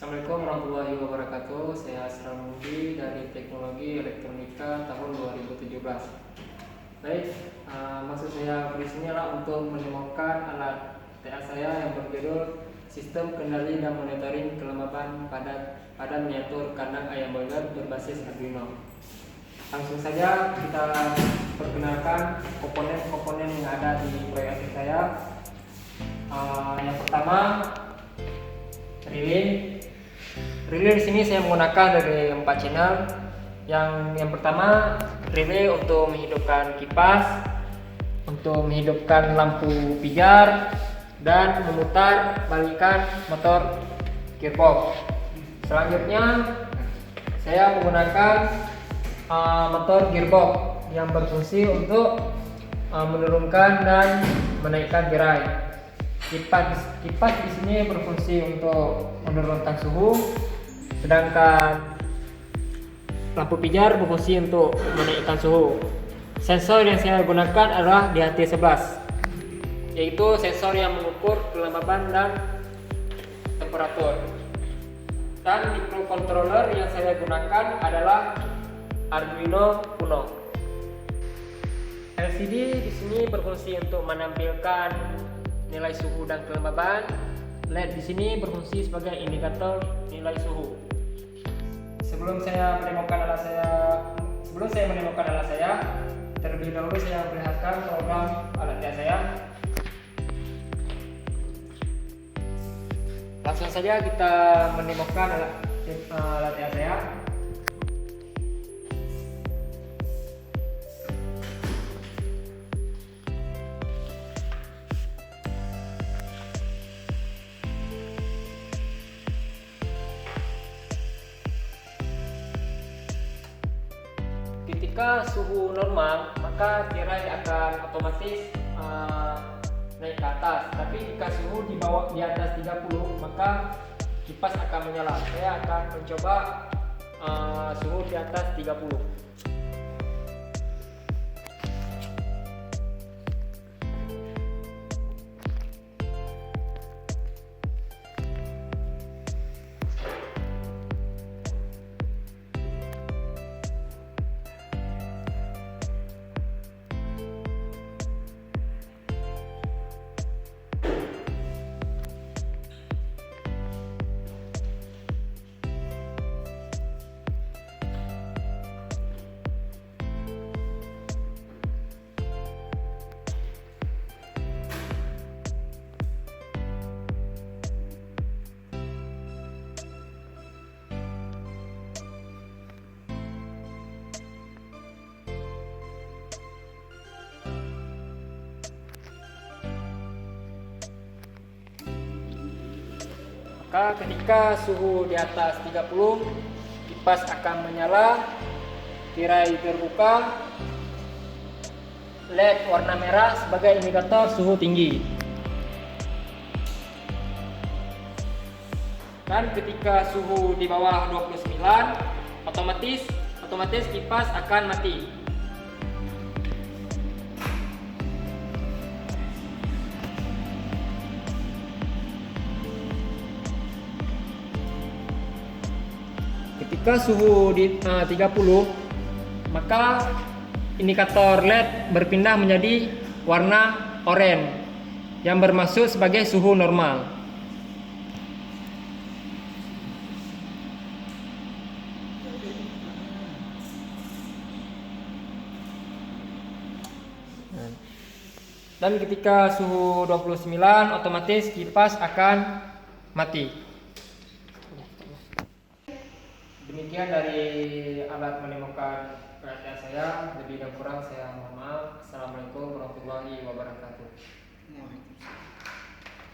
Assalamualaikum warahmatullahi wabarakatuh. Saya Asram Mudi dari Teknologi Elektronika tahun 2017. Baik, maksud saya di sini adalah untuk menemukan alat TA saya yang berjudul Sistem Kendali dan Monitoring Kelembapan pada Miniatur Kandang Ayam Boiler berbasis Arduino. Langsung saja kita perkenalkan komponen-komponen yang ada di proyek saya. Yang pertama, relay. Relay di sini saya menggunakan dari 4 channel. Yang pertama, relay untuk menghidupkan kipas, untuk menghidupkan lampu pijar, dan memutar balikan motor gearbox. Selanjutnya, saya menggunakan motor gearbox yang berfungsi untuk menurunkan dan menaikkan gerai. Kipas di sini berfungsi untuk menurunkan suhu, sedangkan lampu pijar berfungsi untuk menaikkan suhu. Sensor yang saya gunakan adalah DHT11, yaitu sensor yang mengukur kelembapan dan temperatur. Dan microcontroller yang saya gunakan adalah Arduino Uno. LCD di sini berfungsi untuk menampilkan nilai suhu dan kelembaban. LED di sini berfungsi sebagai indikator nilai suhu. Sebelum saya menemukan alat saya, terlebih dahulu saya perlihatkan program alat saya. Langsung saja kita menemukan alat saya. Ketika suhu normal, maka tirai akan otomatis naik ke atas. Tapi jika suhu di atas 30, maka kipas akan menyala. Saya akan mencoba suhu di atas 30. Maka ketika suhu di atas 30, kipas akan menyala, tirai terbuka, LED warna merah sebagai indikator suhu tinggi. Dan ketika suhu di bawah 29, otomatis kipas akan mati. Ketika suhu di 30, maka indikator LED berpindah menjadi warna oranye yang bermaksud sebagai suhu normal. Dan ketika suhu 29, otomatis kipas akan mati. Demikian dari alat menemukan perhatian saya. Lebih dan kurang saya mohon maaf. Assalamualaikum warahmatullahi wabarakatuh.